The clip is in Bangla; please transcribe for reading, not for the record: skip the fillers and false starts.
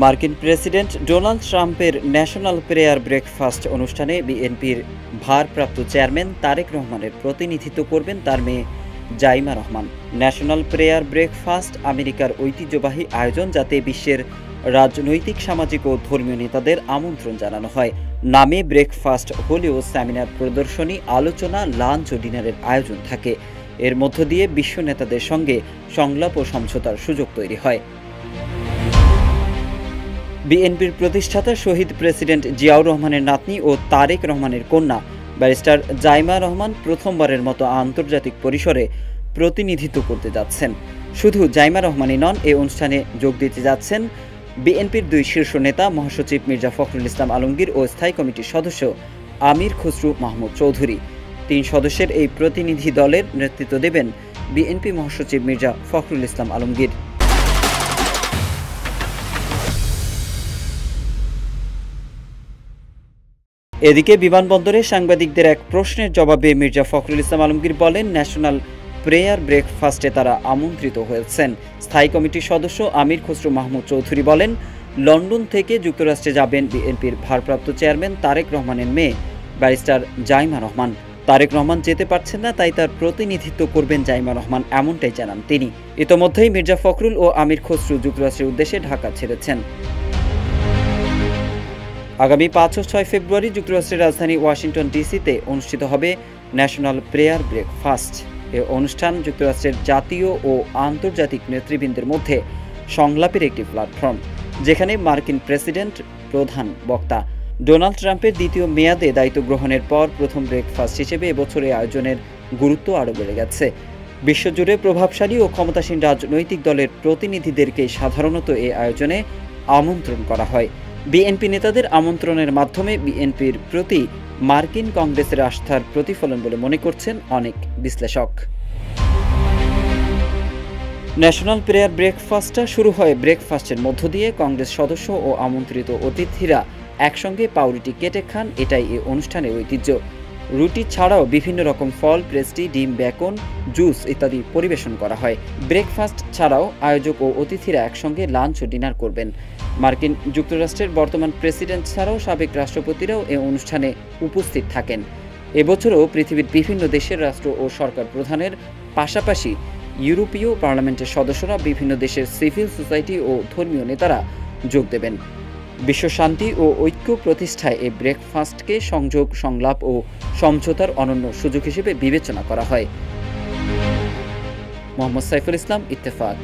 মার্কিন প্রেসিডেন্ট ডোনাল্ড ট্রাম্পের ন্যাশনাল প্রেয়ার ব্রেকফাস্ট অনুষ্ঠানে বিএনপির ভারপ্রাপ্ত চেয়ারম্যান তারেক রহমানের প্রতিনিধিত্ব করবেন তার মেয়ে Zaima Rahman. National prayer breakfast আমেরিকার ঐতিহ্যবাহী আয়োজন, যাতে বিশ্বের রাজনৈতিক, সামাজিক ও ধর্মীয় নেতাদের আমন্ত্রণ জানানো হয়। নামে ব্রেকফাস্ট হলেও সেমিনার, প্রদর্শনী, আলোচনা, লাঞ্চ ও ডিনারের আয়োজন থাকে। এর মধ্য দিয়ে বিশ্ব নেতাদের সঙ্গে সংলাপ ও সমঝোতার সুযোগ তৈরি হয়। বিএনপির প্রতিষ্ঠাতা শহীদ প্রেসিডেন্ট জিয়াউর রহমানের নাতনি ও তারেক রহমানের কন্যা ব্যারিস্টার জাইমা রহমান প্রথমবারের মতো আন্তর্জাতিক পরিসরে প্রতিনিধিত্ব করতে যাচ্ছেন। শুধু জাইমা রহমানই নন, এই অনুষ্ঠানে যোগ দিতে যাচ্ছেন বিএনপির দুই শীর্ষ নেতা মহাসচিব মির্জা ফখরুল ইসলাম আলমগীর ও স্থায়ী কমিটির সদস্য আমির খসরু মাহমুদ চৌধুরী। ৩ সদস্যের এই প্রতিনিধি দলের নেতৃত্ব দেবেন বিএনপি মহাসচিব মির্জা ফখরুল ইসলাম আলমগীর। এদিকে বিমানবন্দরে সাংবাদিকদের এক প্রশ্নের জবাবে মির্জা ফখরুল ইসলাম আলমগীর বলেন, ন্যাশনাল প্রেয়ার ব্রেকফাস্টে তারা আমন্ত্রিত হয়েছেন। স্থায়ী কমিটির সদস্য আমির খসরু মাহমুদ চৌধুরী বলেন, লন্ডন থেকে যুক্তরাষ্ট্রে যাবেন বিএনপির ভারপ্রাপ্ত চেয়ারম্যান তারেক রহমানের মেয়ে ব্যারিস্টার জাইমা রহমান। তারেক রহমান যেতে পারছেন না, তাই তার প্রতিনিধিত্ব করবেন জাইমা রহমান, এমনটাই জানান তিনি। ইতোমধ্যেই মির্জা ফখরুল ও আমির খসরু যুক্তরাষ্ট্রের উদ্দেশ্যে ঢাকা ছেড়েছেন। আগামী ৫ ও ৬ ফেব্রুয়ারি যুক্তরাষ্ট্রের রাজধানী ওয়াশিংটন ডিসিতে অনুষ্ঠিত হবে ন্যাশনাল প্রেয়ার ব্রেকফাস্ট। এ অনুষ্ঠান যুক্তরাষ্ট্রের জাতীয় ও আন্তর্জাতিক নেতৃবৃন্দের মধ্যে সংলাপের একটি প্ল্যাটফর্ম, যেখানে মার্কিন প্রেসিডেন্ট প্রধান বক্তা। ডোনাল্ড ট্রাম্পের দ্বিতীয় মেয়াদে দায়িত্ব গ্রহণের পর প্রথম ব্রেকফাস্ট হিসেবে এবছর এই আয়োজনের গুরুত্ব আরও বেড়ে গেছে। বিশ্বজুড়ে প্রভাবশালী ও ক্ষমতাসীন রাজনৈতিক দলের প্রতিনিধিদেরকে সাধারণত এই আয়োজনে আমন্ত্রণ করা হয়। বিএনপি নেতাদের আমন্ত্রণের মাধ্যমে বিএনপির প্রতি মার্কিন কংগ্রেসের আস্থার প্রতিফলন বলে মনে করছেন অনেক বিশ্লেষক। ন্যাশনাল প্রেয়ার ব্রেকফাস্টটা শুরু হয় ব্রেকফাস্টের মধ্য দিয়ে। কংগ্রেস সদস্য ও আমন্ত্রিত অতিথিরা একসঙ্গে পাউরুটি কেটে খান, এটাই এই অনুষ্ঠানের ঐতিহ্য। রুটি ছাড়াও বিভিন্ন রকম ফল, পেস্ট্রি, ডিম, বেকন, জুস ইত্যাদি পরিবেশন করা হয়। ব্রেকফাস্ট ছাড়াও আয়োজক ও অতিথিরা একসঙ্গে লাঞ্চ ও ডিনার করবেন। মার্কিন যুক্তরাষ্ট্রের বর্তমান প্রেসিডেন্ট ছাড়াও সাবেক রাষ্ট্রপতিরাও এই অনুষ্ঠানে উপস্থিত থাকেন। এবছরও পৃথিবীর বিভিন্ন দেশের রাষ্ট্র ও সরকার প্রধানের পাশাপাশি ইউরোপীয় পার্লামেন্টের সদস্যরা, বিভিন্ন দেশের সিভিল সোসাইটি ও ধর্মীয় নেতারা যোগ দেবেন। বিশ্ব শান্তি ও ঐক্য প্রতিষ্ঠায় এই ব্রেকফাস্টকে সংযোগ, সংলাপ ও সমঝোতার অনন্য সুযোগ হিসেবে বিবেচনা করা হয়। মোহাম্মদ সাইফুল ইসলাম, ইত্তেফাক।